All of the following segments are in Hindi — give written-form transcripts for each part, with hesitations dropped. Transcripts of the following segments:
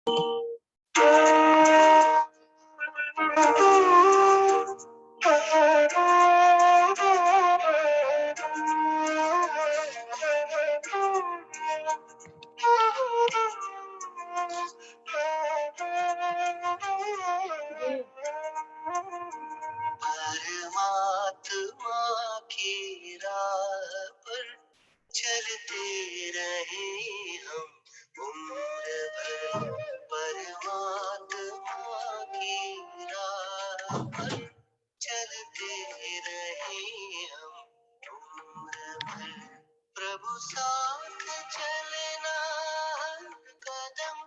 परमात्मा की राह पर चलते रहे हम उम्र भर। परमात्मा की राह पर चलते रहे हम उम्र भर। प्रभु साथ चलना हर कदम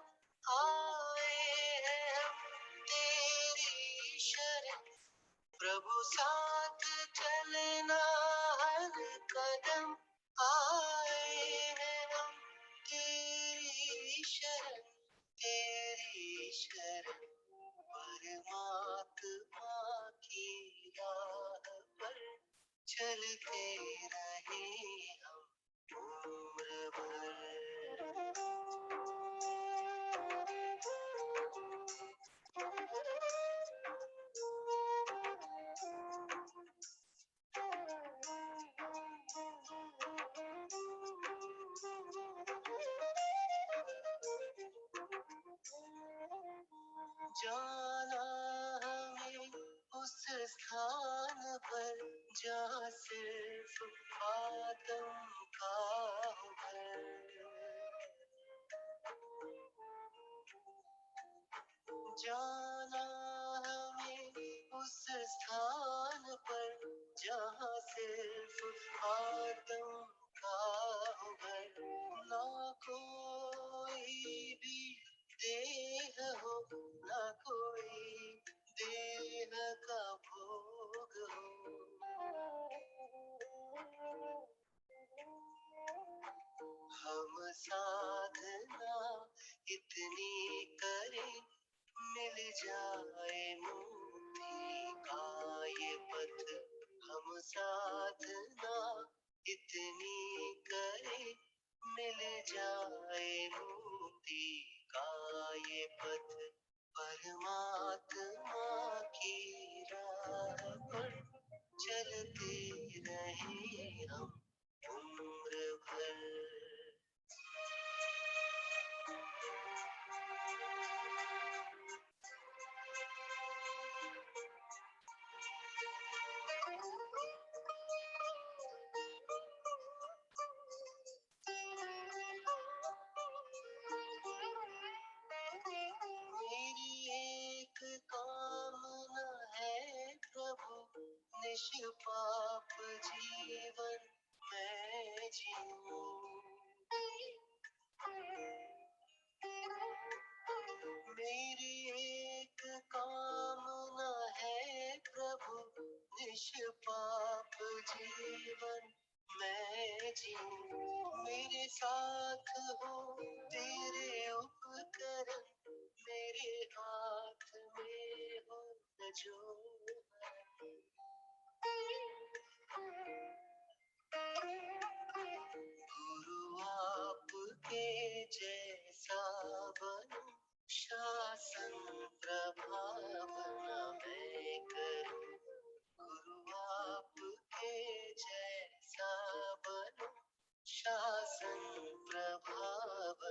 आए हैं हम तेरी शरण। प्रभु साथ चलना हर कदम आए हैं हम तेरी शरण, तेरी शरण। परमात्मा की राह पर चलते रहे हम उम्र भर। जाना हमें उस स्थान पर जहाँ सिर्फ आदम का घर। जाना हमें उस स्थान पर जहाँ सिर्फ आदम का घर। ना कोई भी देह हो, ना कोई देह का भोग हो। हम साधना इतनी करें मिल जाए मुक्ति का ये पथ। हम साधना इतनी करें मिल जाए मुक्ति का ये पथ। परमात्मा की राह पर चलते रहे हम उम्र भर। मेरी एक कामना है प्रभु, निष्पाप जीवन मैं जीऊं। मेरी एक कामना है प्रभु, निष्पाप जीवन मैं जीऊं। मेरे साथ हो तेरे उपकरण, मेरे हाथ में हो न जो। गुरु आपके जैसा बनूं, शासन प्रभाव न मैं करूं। गुरु आपके जैसा बनूं, शासन प्रभाव न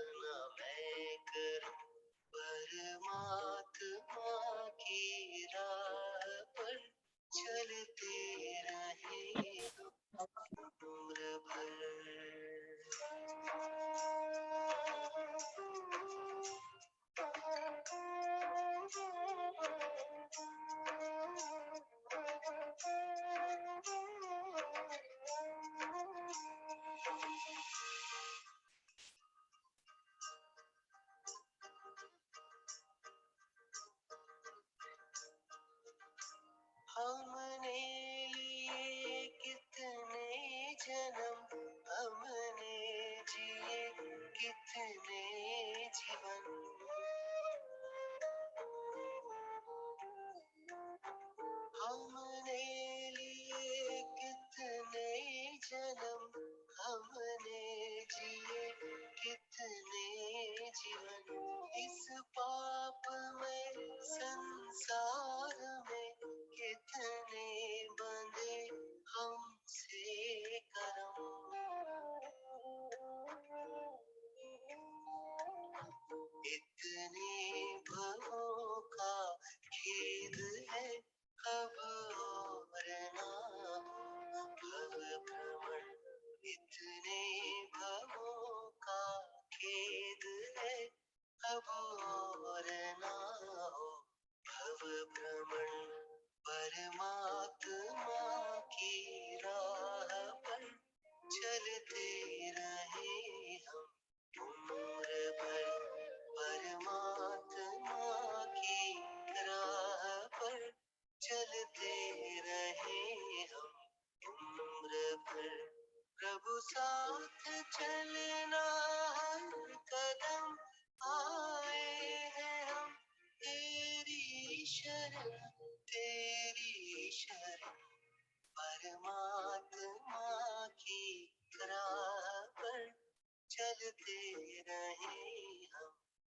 मैं करूं। परमात्मा की राह पर चल तू साथ चलना हर कदम आए हैं हम, तेरी शरण परमात्मा की राह पर चलते रहे हम,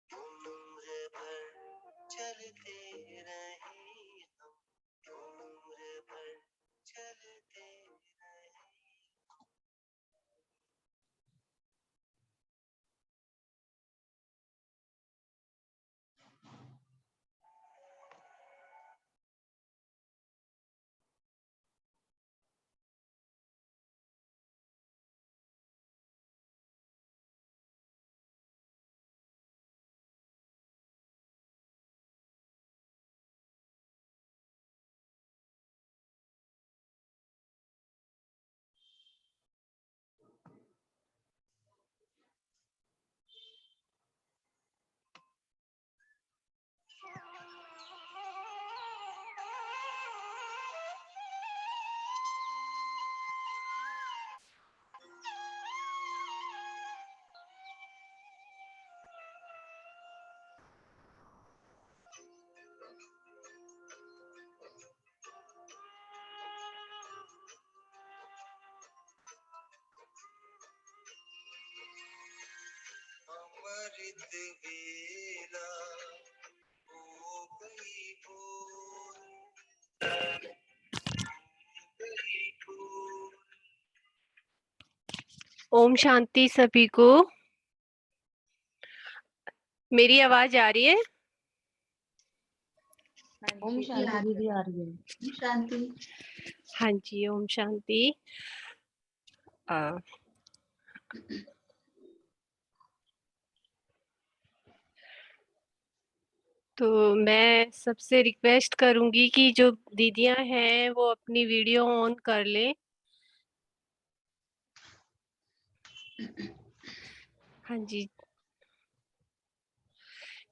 उम्र भर चलते रहे हम, उम्र भर चलते रहे। अमृत वेला हो गई भोर। ओम शांति सभी को। मेरी आवाज आ रही है? ओम शांति दीदी आ रही है। ओम शांति। हाँ जी, ओम शांति। तो मैं सबसे रिक्वेस्ट करूंगी कि जो दीदियां हैं वो अपनी वीडियो ऑन कर लें। हाँ जी,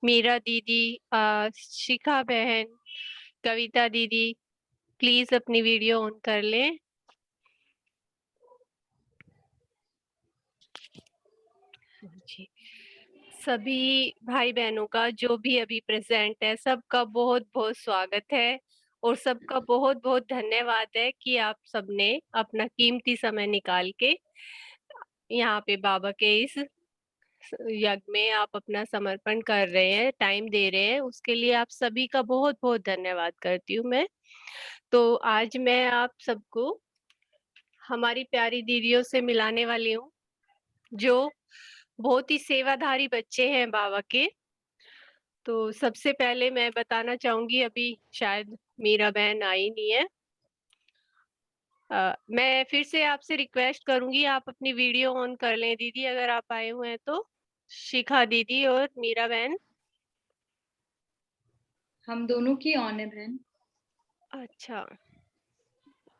मीरा दीदी, शिखा बहन, कविता दीदी, प्लीज अपनी वीडियो ऑन कर लें। जी, सभी भाई बहनों का जो भी अभी प्रेजेंट है सबका बहुत बहुत स्वागत है और सबका बहुत बहुत धन्यवाद है कि आप सबने अपना कीमती समय निकाल के यहाँ पे बाबा के इस यज्ञ में आप अपना समर्पण कर रहे हैं, टाइम दे रहे हैं, उसके लिए आप सभी का बहुत बहुत धन्यवाद करती हूँ मैं। तो आज मैं आप सबको हमारी प्यारी दीदियों से मिलाने वाली हूँ जो बहुत ही सेवाधारी बच्चे हैं बाबा के। तो सबसे पहले मैं बताना चाहूंगी, अभी शायद मीरा बहन आई नहीं है। मैं फिर से आपसे रिक्वेस्ट करूंगी आप अपनी वीडियो ऑन कर लें दीदी, अगर आप आए हुए हैं तो। शिखा दीदी और मीरा बहन। हम दोनों की ऑन है बहन। अच्छा,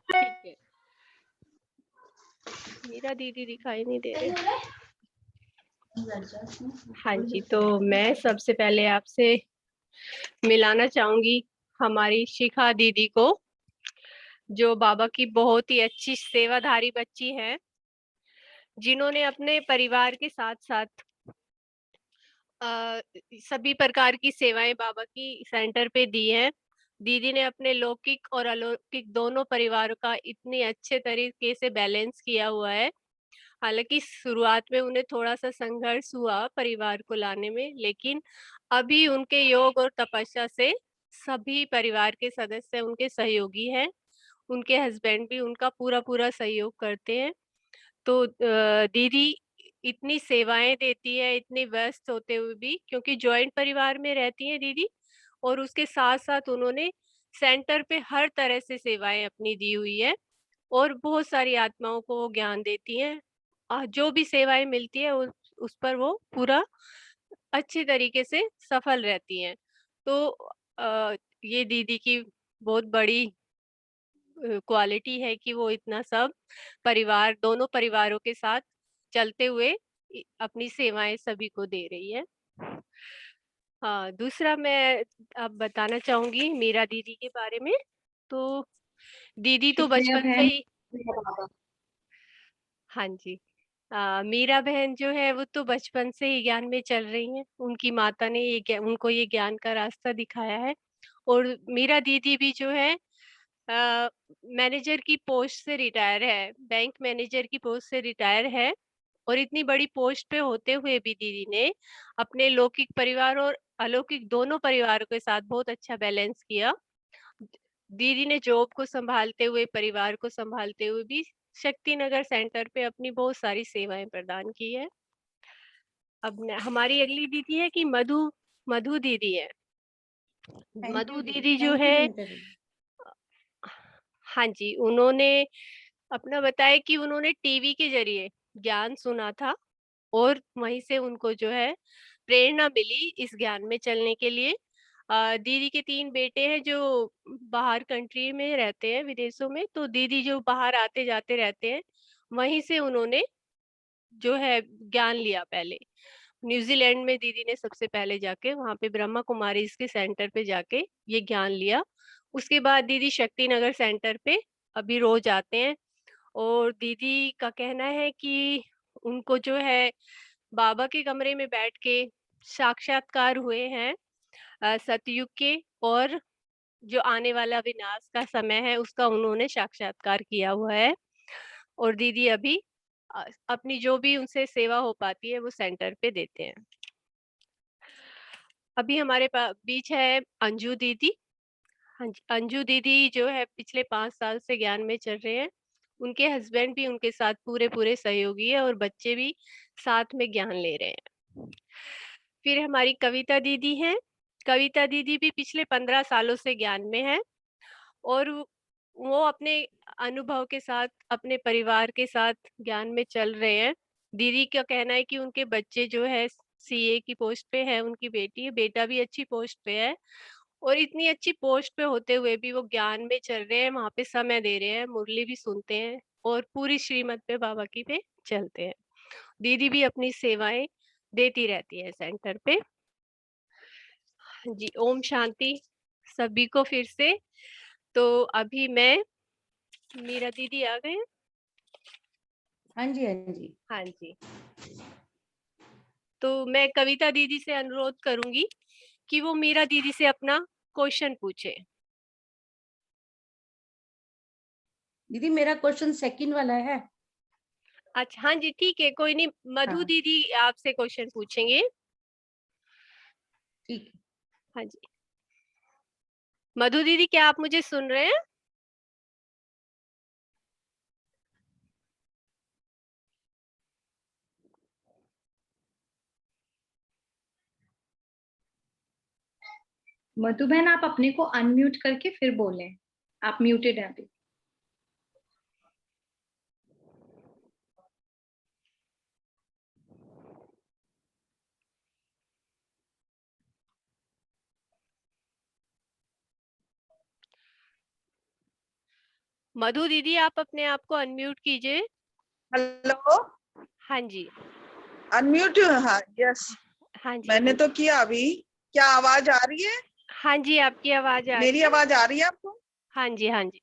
ठीक है। मीरा दीदी दिखाई नहीं दे रहे। हाँ जी, तो मैं सबसे पहले आपसे मिलाना चाहूंगी हमारी शिखा दीदी को, जो बाबा की बहुत ही अच्छी सेवाधारी बच्ची है, जिन्होंने अपने परिवार के साथ साथ सभी प्रकार की सेवाएं बाबा की सेंटर पे दी हैं। दीदी ने अपने लौकिक और अलौकिक दोनों परिवारों का इतने अच्छे तरीके से बैलेंस किया हुआ है। हालांकि शुरुआत में उन्हें थोड़ा सा संघर्ष हुआ परिवार को लाने में, लेकिन अभी उनके योग और तपस्या से सभी परिवार के सदस्य उनके सहयोगी हैं। उनके हस्बैंड भी उनका पूरा पूरा सहयोग करते हैं। तो दीदी इतनी सेवाएं देती है इतनी व्यस्त होते हुए भी, क्योंकि जॉइंट परिवार में रहती हैं दीदी, और उसके साथ साथ उन्होंने सेंटर पे हर तरह से सेवाएं अपनी दी हुई है और बहुत सारी आत्माओं को वो ज्ञान देती हैं। जो भी सेवाएं मिलती है उस पर वो पूरा अच्छे तरीके से सफल रहती हैं। तो ये दीदी की बहुत बड़ी क्वालिटी है कि वो इतना सब परिवार, दोनों परिवारों के साथ चलते हुए अपनी सेवाएं सभी को दे रही है। हाँ, दूसरा मैं अब बताना चाहूंगी मीरा दीदी के बारे में। तो दीदी तो शुक्रिया बचपन से बहन। ही, हाँ जी। मीरा बहन जो है वो तो बचपन से ही ज्ञान में चल रही हैं। उनकी माता ने उनको ये ज्ञान का रास्ता दिखाया है। और मीरा दीदी भी जो है मैनेजर की पोस्ट से रिटायर है, बैंक मैनेजर की पोस्ट से रिटायर है। और इतनी बड़ी पोस्ट पे होते हुए भी दीदी ने अपने लौकिक परिवार और अलौकिक दोनों परिवारों के साथ बहुत अच्छा बैलेंस किया। दीदी ने जॉब को संभालते हुए, परिवार को संभालते हुए भी शक्ति नगर सेंटर पे अपनी बहुत सारी सेवाएं प्रदान की है। अब हमारी अगली दीदी है कि मधु मधु दीदी है। थैंक यू मधु दीदी। दीदी जो थैंक यू है, विनीता दीदी। हाँ जी, उन्होंने अपना बताया कि उन्होंने टीवी के जरिए ज्ञान सुना था और वहीं से उनको जो है प्रेरणा मिली इस ज्ञान में चलने के लिए। दीदी के 3 बेटे हैं जो बाहर कंट्री में रहते हैं, विदेशों में। तो दीदी जो बाहर आते जाते रहते हैं, वहीं से उन्होंने जो है ज्ञान लिया पहले। न्यूजीलैंड में दीदी ने सबसे पहले जाके वहां पे ब्रह्मा कुमारी इसके सेंटर पे जाके ये ज्ञान लिया। उसके बाद दीदी शक्ति नगर सेंटर पे अभी रोज आते हैं। और दीदी का कहना है कि उनको जो है बाबा के कमरे में बैठ के साक्षात्कार हुए हैं सतयुग के। और जो आने वाला विनाश का समय है उसका उन्होंने साक्षात्कार किया हुआ है। और दीदी अभी अपनी जो भी उनसे सेवा हो पाती है वो सेंटर पे देते हैं। अभी हमारे बीच है अंजू दीदी। हाँ जी, अंजू दीदी जो है पिछले 5 साल से ज्ञान में चल रहे हैं। उनके हस्बैंड भी उनके साथ पूरे पूरे सहयोगी है और बच्चे भी साथ में ज्ञान ले रहे हैं। फिर हमारी कविता दीदी हैं। कविता दीदी भी पिछले 15 सालों से ज्ञान में है। और वो अपने अनुभव के साथ अपने परिवार के साथ ज्ञान में चल रहे हैं। दीदी का कहना है कि उनके बच्चे जो है सीए की पोस्ट पे है, उनकी बेटी है, बेटा भी अच्छी पोस्ट पे है। और इतनी अच्छी पोस्ट पे होते हुए भी वो ज्ञान में चल रहे हैं, वहां पे समय दे रहे हैं, मुरली भी सुनते हैं और पूरी श्रीमत पे बाबा की पे चलते हैं। दीदी भी अपनी सेवाएं देती रहती है सेंटर पे। जी, ओम शांति सभी को फिर से। तो अभी मैं, मीरा दीदी आ गए। हाँ जी, हाँ जी। हाँ जी, तो मैं कविता दीदी से अनुरोध करूंगी कि वो मीरा दीदी से अपना क्वेश्चन पूछे। दीदी मेरा क्वेश्चन सेकंड वाला है। अच्छा, हाँ जी, ठीक है, कोई नहीं। मधु हाँ दीदी आपसे क्वेश्चन पूछेंगे। ठीक है। हाँ जी, मधु दीदी क्या आप मुझे सुन रहे हैं? मधु बहन आप अपने को अनम्यूट करके फिर बोलें। आप म्यूटेड हैं अभी। मधु दीदी आप अपने आप को अनम्यूट कीजिए। हेलो, हाँ जी। अनम्यूट। हाँ, यस, हाँ जी। मैंने हाँ तो जी। किया। अभी क्या आवाज आ रही है? हाँ जी, आपकी आवाज आ रही मेरी है। आवाज आ रही है आपको? हाँ जी। हाँ जी।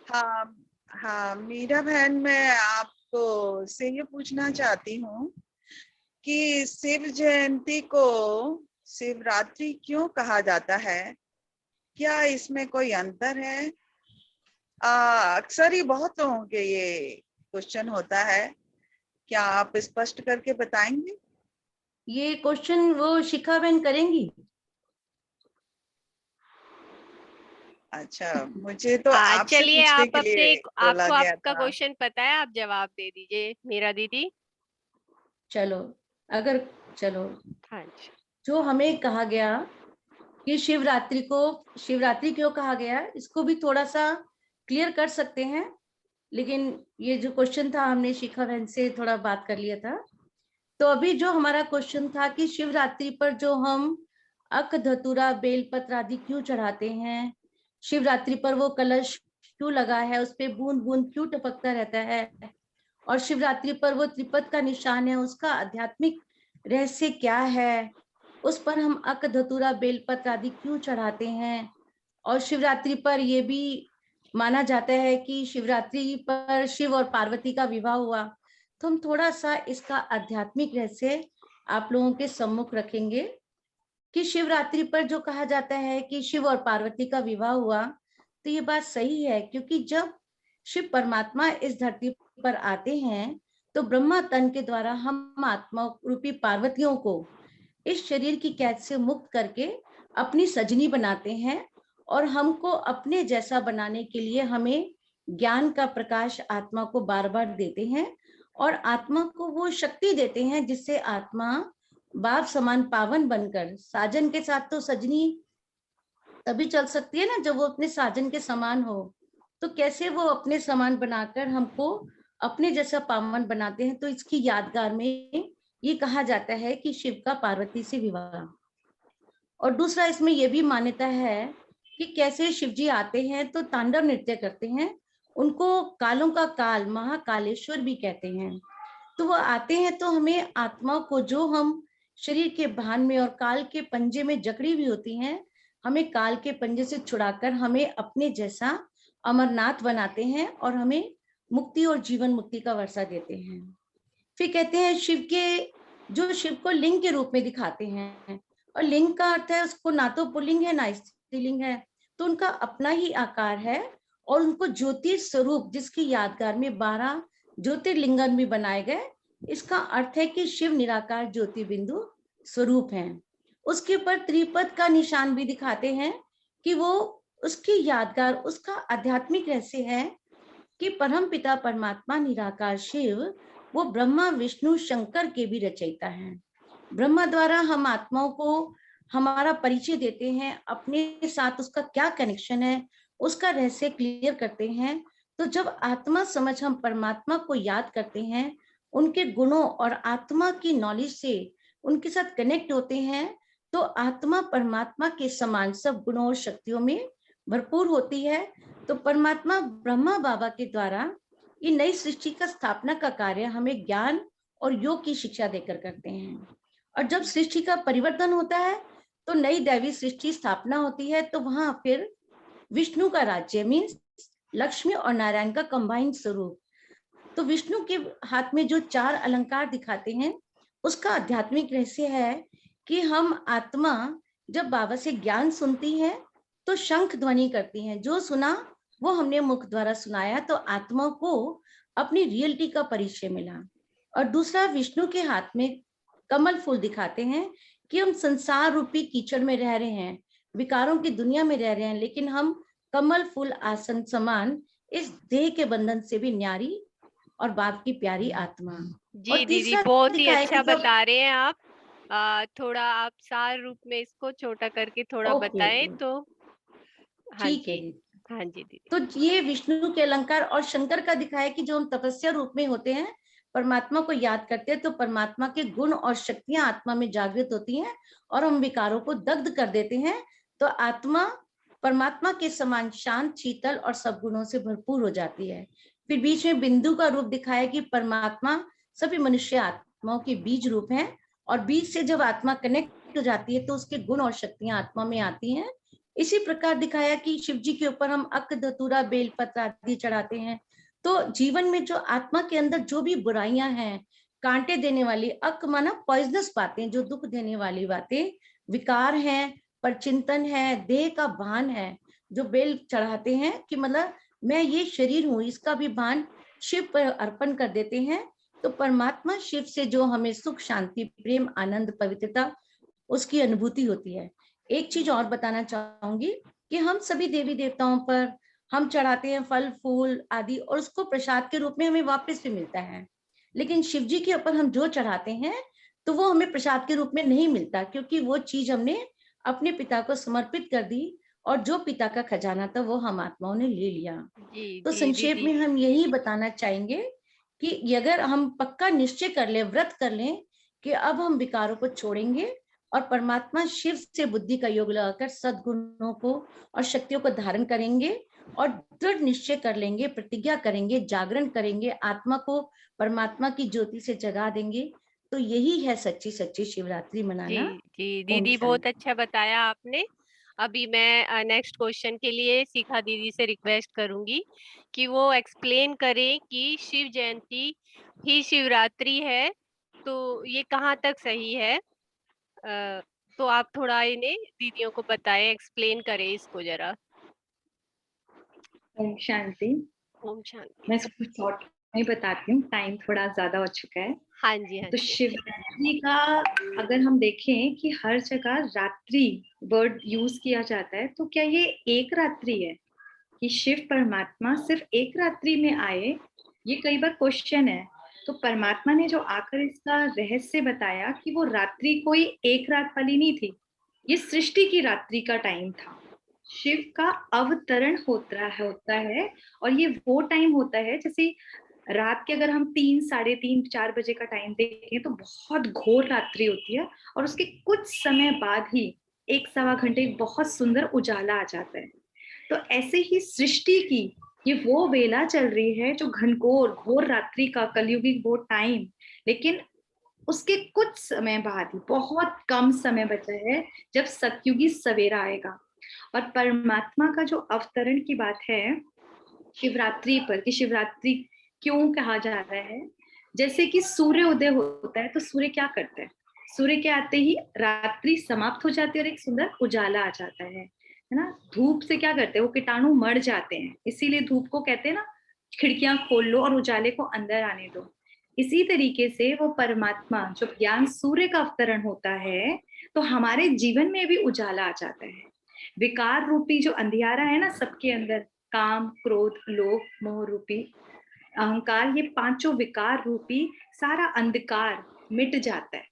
हाँ हाँ, मीरा बहन, मैं आपको से ये पूछना चाहती हूँ कि शिव जयंती को शिवरात्रि क्यों कहा जाता है? क्या इसमें कोई अंतर है? अक्सर ही बहुत लोगों के ये क्वेश्चन होता है। क्या आप स्पष्ट करके बताएंगे? ये क्वेश्चन वो शिखा बहन करेंगी। अच्छा, मुझे तो आपसे चलिए, पूछने आप के अपने, लिए बोला आपको गया आपका था। क्वेश्चन पता है, आप जवाब दे दीजिए मीरा दीदी। चलो, अगर चलो, हाँ जी। जो हमें कहा गया कि शिवरात्रि को शिवरात्रि क्यों कहा गया, इसको भी थोड़ा सा क्लियर कर सकते हैं। लेकिन ये जो क्वेश्चन था हमने शिखा बहन से थोड़ा बात कर लिया था। तो अभी जो हमारा क्वेश्चन था कि शिवरात्रि पर जो हम अक धतूरा बेलपत्र आदि क्यों चढ़ाते हैं, शिवरात्रि पर वो कलश क्यों लगा है, उस पे बूंद बूंद क्यों टपकता रहता है, और शिवरात्रि पर वो त्रिपद का निशान है, उसका आध्यात्मिक रहस्य क्या है, उस पर हम अक धतूरा बेलपत्र आदि क्यों चढ़ाते हैं। और शिवरात्रि पर ये भी माना जाता है कि शिवरात्रि पर शिव और पार्वती का विवाह हुआ, तो हम थोड़ा सा इसका आध्यात्मिक रहस्य आप लोगों के सम्मुख रखेंगे कि शिवरात्रि पर जो कहा जाता है कि शिव और पार्वती का विवाह हुआ, तो ये बात सही है, क्योंकि जब शिव परमात्मा इस धरती पर आते हैं तो ब्रह्मा तन के द्वारा हम आत्मा रूपी पार्वतियों को इस शरीर की कैद से मुक्त करके अपनी सजनी बनाते हैं, और हमको अपने जैसा बनाने के लिए हमें ज्ञान का प्रकाश आत्मा को बार बार देते हैं, और आत्मा को वो शक्ति देते हैं जिससे आत्मा बाप समान पावन बनकर साजन के साथ, तो सजनी तभी चल सकती है ना जब वो अपने साजन के समान हो, तो कैसे वो अपने समान बनाकर हमको अपने जैसा पावन बनाते हैं। तो इसकी यादगार में ये कहा जाता है कि शिव का पार्वती से विवाह। और दूसरा इसमें यह भी मान्यता है कि कैसे शिव जी आते हैं तो तांडव नृत्य करते हैं, उनको कालों का काल महाकालेश्वर भी कहते हैं। तो वो आते हैं तो हमें आत्मा को, जो हम शरीर के भान में और काल के पंजे में जकड़ी हुई होती हैं, हमें काल के पंजे से छुड़ाकर हमें अपने जैसा अमरनाथ बनाते हैं और हमें मुक्ति और जीवन मुक्ति का वर्षा देते हैं। फिर कहते हैं शिव को लिंग के रूप में दिखाते हैं, और लिंग का अर्थ है उसको ना तो पुल्लिंग है ना स्त्रीलिंग है, तो उनका अपना ही आकार है, और उनको ज्योति स्वरूप जिसकी यादगार में 12 ज्योतिर्लिंगन भी बनाए गए। इसका अर्थ है कि शिव निराकार ज्योति बिंदु स्वरूप हैं। उसके ऊपर त्रिपद का निशान भी दिखाते हैं कि वो उसकी यादगार, उसका आध्यात्मिक रहस्य है कि परम पिता परमात्मा निराकार शिव वो ब्रह्मा विष्णु शंकर के भी रचयिता हैं। ब्रह्मा द्वारा हम आत्माओं को हमारा परिचय देते हैं, अपने साथ उसका क्या कनेक्शन है उसका रहस्य क्लियर करते हैं। तो जब आत्मा समझ हम परमात्मा को याद करते हैं, उनके गुणों और आत्मा की नॉलेज से उनके साथ कनेक्ट होते हैं, तो आत्मा परमात्मा के समान सब गुणों और शक्तियों में भरपूर होती है। तो परमात्मा ब्रह्मा बाबा के द्वारा ये नई सृष्टि का स्थापना का कार्य हमें ज्ञान और योग की शिक्षा देकर करते हैं। और जब सृष्टि का परिवर्तन होता है तो नई दैवी सृष्टि स्थापना होती है, तो वहां फिर विष्णु का राज्य मीन्स लक्ष्मी और नारायण का कंबाइंड स्वरूप। तो विष्णु के हाथ में जो 4 अलंकार दिखाते हैं, उसका आध्यात्मिक रहस्य है कि हम आत्मा जब बाबा से ज्ञान सुनती है तो शंख ध्वनि करती हैं, जो सुना वो हमने मुख द्वारा सुनाया, तो आत्मा को अपनी रियलिटी का परिचय मिला। और दूसरा, विष्णु के हाथ में कमल फूल दिखाते हैं कि हम संसार रूपी कीचड़ में रह रहे हैं, विकारों की दुनिया में रह रहे हैं, लेकिन हम कमल फूल आसन समान इस देह के बंधन से भी न्यारी और बाप की प्यारी आत्मा। जी और दीदी, तीसरा बहुत ही दिखाया अच्छा कि जब बता रहे हैं आप। थोड़ा आप सार रूप में इसको छोटा करके थोड़ा ओके बताएं तो। हाँ ठीक है जी। जी। हाँ जी दीदी। तो ये विष्णु के अलंकार और शंकर का दिखाया कि जो हम तपस्या रूप में होते हैं, परमात्मा को याद करते हैं, तो परमात्मा के गुण और शक्तियां आत्मा में जागृत होती हैं और हम विकारों को दग्ध कर देते हैं। तो आत्मा परमात्मा के समान शांत, शीतल और सब गुणों से भरपूर हो जाती है। फिर बीच में बिंदु का रूप दिखाया कि परमात्मा सभी मनुष्य आत्माओं के बीज रूप है, और बीज से जब आत्मा कनेक्ट हो जाती है तो उसके गुण और शक्तियां आत्मा में आती हैं। इसी प्रकार दिखाया कि शिव जी के ऊपर हम अक, धतूरा, बेलपत्र आदि चढ़ाते हैं। तो जीवन में जो आत्मा के अंदर जो भी बुराइयां हैं, कांटे देने वाली, अक माना पॉइजनस बातें, जो दुख देने वाली बातें, विकार हैं, परचिंतन है, देह का भान है, जो बेल चढ़ाते हैं कि मतलब मैं ये शरीर हूं, इसका भी भान शिव पर अर्पण कर देते हैं। तो परमात्मा शिव से जो हमें सुख, शांति, प्रेम, आनंद, पवित्रता उसकी अनुभूति होती है। एक चीज और बताना चाहूंगी कि हम सभी देवी देवताओं पर हम चढ़ाते हैं फल फूल आदि, और उसको प्रसाद के रूप में हमें वापस भी मिलता है। लेकिन शिव जी के ऊपर हम जो चढ़ाते हैं तो वो हमें प्रसाद के रूप में नहीं मिलता, क्योंकि वो चीज हमने अपने पिता को समर्पित कर दी, और जो पिता का खजाना था वो हम आत्माओं ने ले लिया। जी तो जी संक्षेप दीदी। में हम यही बताना चाहेंगे कि अगर हम पक्का निश्चय कर ले, व्रत कर लें कि अब हम विकारों को छोड़ेंगे और परमात्मा शिव से बुद्धि का योग लगाकर सद्गुणों को और शक्तियों को धारण करेंगे, और दृढ़ निश्चय कर लेंगे, प्रतिज्ञा करेंगे, जागरण करेंगे, आत्मा को परमात्मा की ज्योति से जगा देंगे, तो यही है सच्ची सच्ची शिवरात्रि जी मनाना। जी ओम दीदी, बहुत शांति। अच्छा बताया आपने। अभी मैं नेक्स्ट क्वेश्चन के लिए शिखा दीदी से रिक्वेस्ट करूंगी कि वो एक्सप्लेन करें कि शिव जयंती ही शिवरात्रि है, तो ये कहाँ तक सही है। तो आप थोड़ा इन्हें दीदियों को बताएं, एक्सप्लेन करें इसको जरा। ओम शांति। ओम शांति। मैं इसको शॉर्ट में बताती हूँ, टाइम थोड़ा ज्यादा हो चुका है। हाँ जी, हाँ तो जी। शिवरात्रि का अगर हम देखें कि हर जगह रात्रि वर्ड यूज किया जाता है, तो क्या ये एक रात्रि है कि शिव परमात्मा सिर्फ एक रात्रि में आए? ये कई बार क्वेश्चन है। तो परमात्मा ने जो आकर इसका रहस्य बताया कि वो रात्रि कोई एक रात वाली नहीं थी, ये सृष्टि की रात्रि का टाइम था। शिव का अवतरण होता है और ये वो टाइम होता है, जैसे रात के अगर हम 3, साढ़े 3, 4 बजे का टाइम देखें तो बहुत घोर रात्रि होती है, और उसके कुछ समय बाद ही 1-1.25 घंटे बहुत सुंदर उजाला आ जाता है। तो ऐसे ही सृष्टि की ये वो वेला चल रही है जो घनघोर घोर रात्रि का, कलयुगी वो टाइम, लेकिन उसके कुछ समय बाद ही, बहुत कम समय बचा है जब सतयुगी सवेरा आएगा। और परमात्मा का जो अवतरण की बात है शिवरात्रि पर, कि शिवरात्रि क्यों कहा जा रहा है, जैसे कि सूर्य उदय होता है तो सूर्य क्या करता है, सूर्य के आते ही रात्रि समाप्त हो जाती है और एक सुंदर उजाला आ जाता है ना। धूप से क्या करते हैं, वो कीटाणु मर जाते हैं, इसीलिए धूप को कहते हैं ना, खिड़कियां खोल लो और उजाले को अंदर आने दो। इसी तरीके से वो परमात्मा जब ज्ञान सूर्य का अवतरण होता है तो हमारे जीवन में भी उजाला आ जाता है। विकार रूपी जो अंधियारा है ना सबके अंदर, काम, क्रोध, लोभ, मोह रूपी अहंकार, ये पांचों विकार रूपी सारा अंधकार मिट जाता है।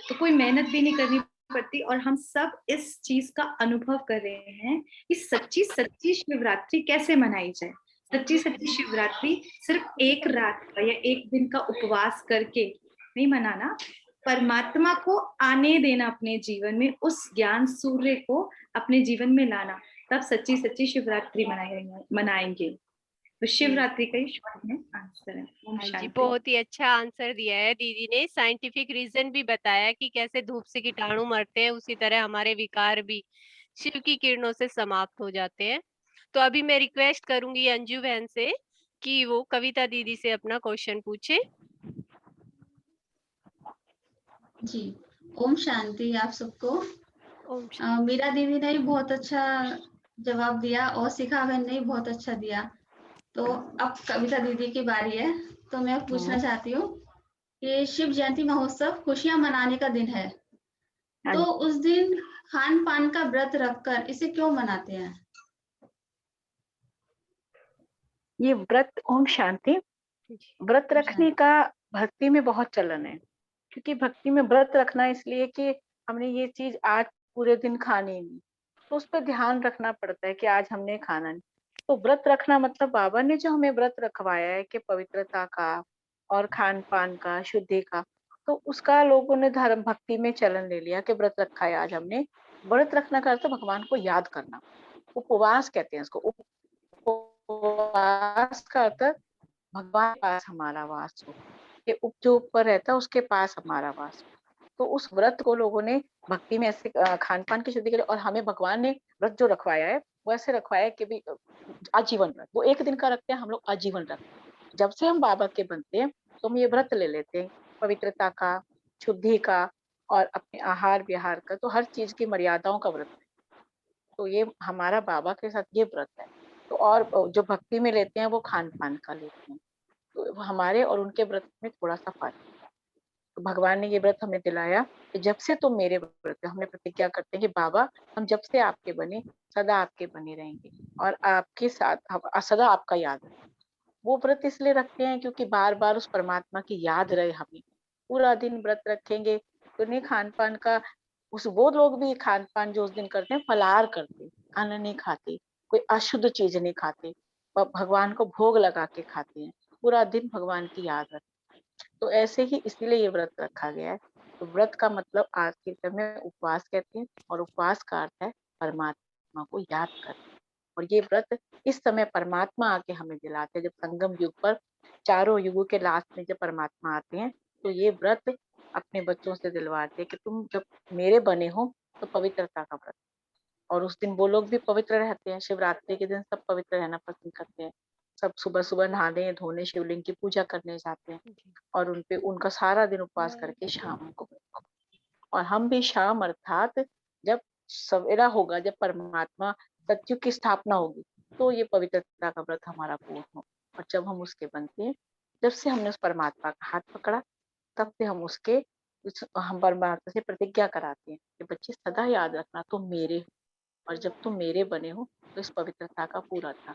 तो कोई मेहनत भी नहीं करनी पड़ती, और हम सब इस चीज का अनुभव कर रहे हैं कि सच्ची सच्ची शिवरात्रि कैसे मनाई जाए। सच्ची सच्ची शिवरात्रि सिर्फ एक रात का या एक दिन का उपवास करके नहीं मनाना, परमात्मा को आने देना अपने जीवन में, उस ज्ञान सूर्य को अपने जीवन में लाना, तब सच्ची सच्ची शिवरात्रि मनाएंगे। तो शिवरात्रि का ही शॉर्ट में आंसर है। ओम हाँ जी, शांति। बहुत ही अच्छा आंसर दिया है दीदी ने। साइंटिफिक रीजन भी बताया कि कैसे धूप से कीटाणु मरते हैं, उसी तरह हमारे विकार भी शिव की किरणों से समाप्त हो जाते हैं। तो अभी मैं रिक्वेस्ट करूंगी अंजू बहन से कि वो कविता दीदी से अपना क्वेश्चन पूछे। जी, ओम शांति आप सबको। ओम मीरा दीदी ने भी बहुत अच्छा जवाब दिया और शिखा बहन ने भी बहुत अच्छा दिया। तो अब कविता दीदी की बारी है। तो मैं पूछना चाहती हूँ कि शिव जयंती महोत्सव खुशियां मनाने का दिन है, तो उस दिन खान पान का व्रत रखकर इसे क्यों मनाते हैं? ये व्रत, ओम शांति, व्रत रखने का भक्ति में बहुत चलन है। क्योंकि भक्ति में व्रत रखना इसलिए कि हमने ये चीज आज पूरे दिन खानी नहीं, तो उस पर ध्यान रखना पड़ता है कि आज हमने खाना नहीं। तो व्रत रखना मतलब बाबा ने जो हमें व्रत रखवाया है कि पवित्रता का और खान पान का, शुद्धि का, तो उसका लोगों ने धर्म भक्ति में चलन ले लिया कि व्रत रखा है आज हमने। व्रत रखना का अर्थ भगवान को याद करना, उपवास कहते हैं इसको। उपवास का अर्थ भगवान के पास हमारा वास हो, ये जो ऊपर रहता है उसके पास हमारा वास हो। तो उस व्रत को लोगों ने भक्ति में ऐसे खान पान की शुद्धि के लिए, और हमें भगवान ने व्रत जो रखवाया है वो ऐसे रखवाया है कि भी आजीवन व्रत, वो एक दिन का रखते हैं, हम लोग आजीवन रखते हैं। जब से हम बाबा के बनते हैं तो हम ये व्रत ले लेते हैं, पवित्रता का, शुद्धि का और अपने आहार विहार का, तो हर चीज की मर्यादाओं का व्रत है। तो ये हमारा बाबा के साथ ये व्रत है। तो और जो भक्ति में लेते हैं वो खान पान का लेते हैं, तो हमारे और उनके व्रत में थोड़ा सा फर्क है। तो भगवान ने ये व्रत हमें दिलाया कि जब से तुम मेरे व्रत, हमने प्रतिज्ञा करते हैं कि बाबा हम जब से आपके बने सदा आपके बने रहेंगे और आपके साथ सदा आपका याद रहे। वो व्रत इसलिए रखते हैं क्योंकि बार बार उस परमात्मा की याद रहे हमें। पूरा दिन व्रत रखेंगे तो नहीं खान पान का, उस वो लोग भी खान पान जो उस दिन करते हैं फलाहार करते, खाना नहीं खाते, कोई अशुद्ध चीज नहीं खाते, भगवान को भोग लगा के खाते हैं, पूरा दिन भगवान की याद रखते हैं। तो ऐसे ही इसीलिए ये व्रत रखा गया है। तो व्रत का मतलब आज के समय उपवास कहते हैं, और उपवास का अर्थ है परमात्मा को याद करना। और ये व्रत इस समय परमात्मा आके हमें दिलाते हैं, जब संगम युग पर चारों युगों के लास्ट में जब परमात्मा आते हैं तो ये व्रत अपने बच्चों से दिलवाते हैं कि तुम जब मेरे बने हो तो पवित्रता का व्रत, और उस दिन वो लोग भी पवित्र रहते हैं। शिवरात्रि के दिन सब पवित्र रहना पसंद करते हैं। सब सुबह-सुबह नहाने धोने शिवलिंग की पूजा करने जाते हैं जी। और उनपे उनका सारा दिन उपवास करके शाम को और हम भी शाम अर्थात जब सवेरा होगा, जब परमात्मा सत्युग की स्थापना होगी, तो ये पवित्रता का व्रत हमारा पूर्ण हो। और जब हम उसके बनते हैं, जब से हमने उस परमात्मा का हाथ पकड़ा, तब से हम परमात्मा से प्रतिज्ञा कराते हैं कि बच्चे सदा याद रखना तुम मेरे हो और जब तुम मेरे बने हो, तो इस पवित्रता का पूरा था।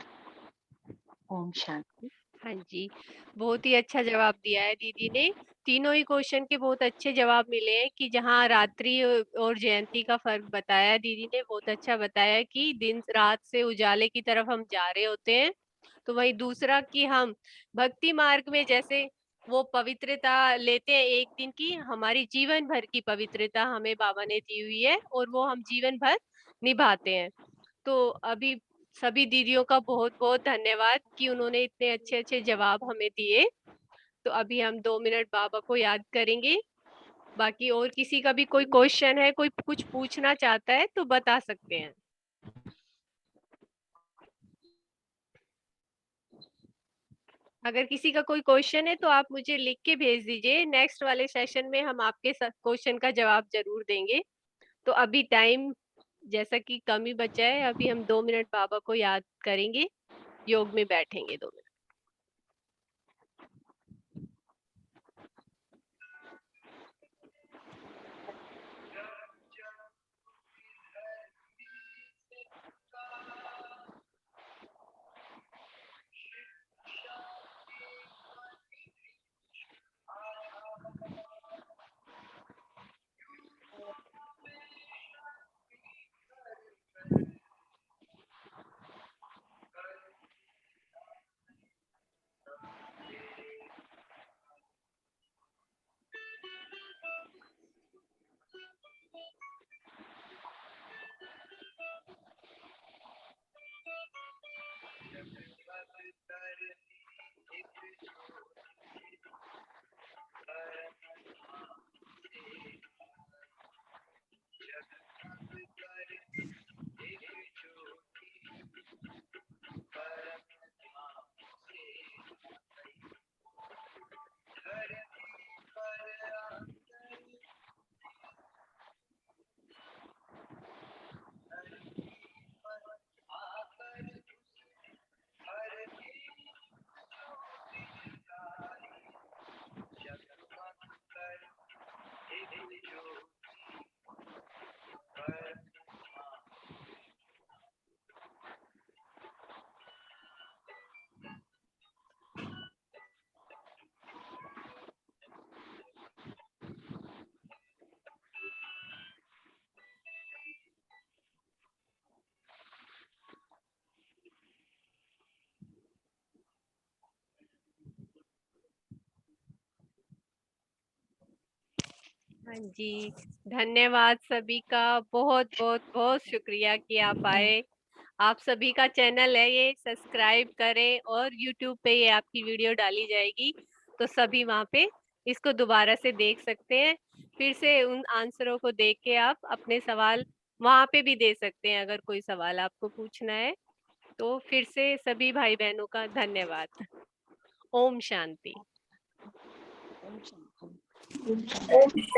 ओम शांति। हाँ जी, बहुत ही अच्छा जवाब दिया है दीदी ने। तीनों ही क्वेश्चन के बहुत अच्छे जवाब मिले हैं कि जहाँ रात्रि और जयंती का फ़र्क बताया दीदी ने, बहुत अच्छा बताया कि दिन रात से उजाले की तरफ हम जा रहे होते हैं। तो वहीं दूसरा कि हम भक्ति मार्ग में जैसे वो पवित्रता लेते हैं एक दिन की, हमारी जीवन भर की पवित्रता हमें बाबा ने दी हुई है और वो हम जीवन भर निभाते हैं। तो अभी सभी दीदियों का बहुत-बहुत धन्यवाद कि उन्होंने इतने अच्छे-अच्छे जवाब हमें दिए। तो अभी हम 2 मिनट बाबा को याद करेंगे। बाकी और किसी का भी कोई क्वेश्चन है, कोई कुछ पूछना चाहता है तो बता सकते हैं। अगर किसी का कोई क्वेश्चन है तो आप मुझे लिख के भेज दीजिए। नेक्स्ट वाले सेशन में हम आपके क्वेश्चन का जवाब ज़रूर देंगे। तो अभी टाइम जैसा कि कम ही बचा है, अभी हम 2 मिनट बाबा को याद करेंगे, योग में बैठेंगे 2 मिनट। हाँ जी, धन्यवाद सभी का। बहुत शुक्रिया कि आप आए। आप सभी का चैनल है ये, सब्सक्राइब करें और यूट्यूब पे ये आपकी वीडियो डाली जाएगी, तो सभी वहाँ पे इसको दोबारा से देख सकते हैं। फिर से उन आंसरों को देख के आप अपने सवाल वहाँ पे भी दे सकते हैं अगर कोई सवाल आपको पूछना है। तो फिर से सभी भाई-बहनों का धन्यवाद। ओम शांति। ओम शांति।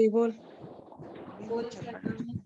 बोल बोल चल रहा है।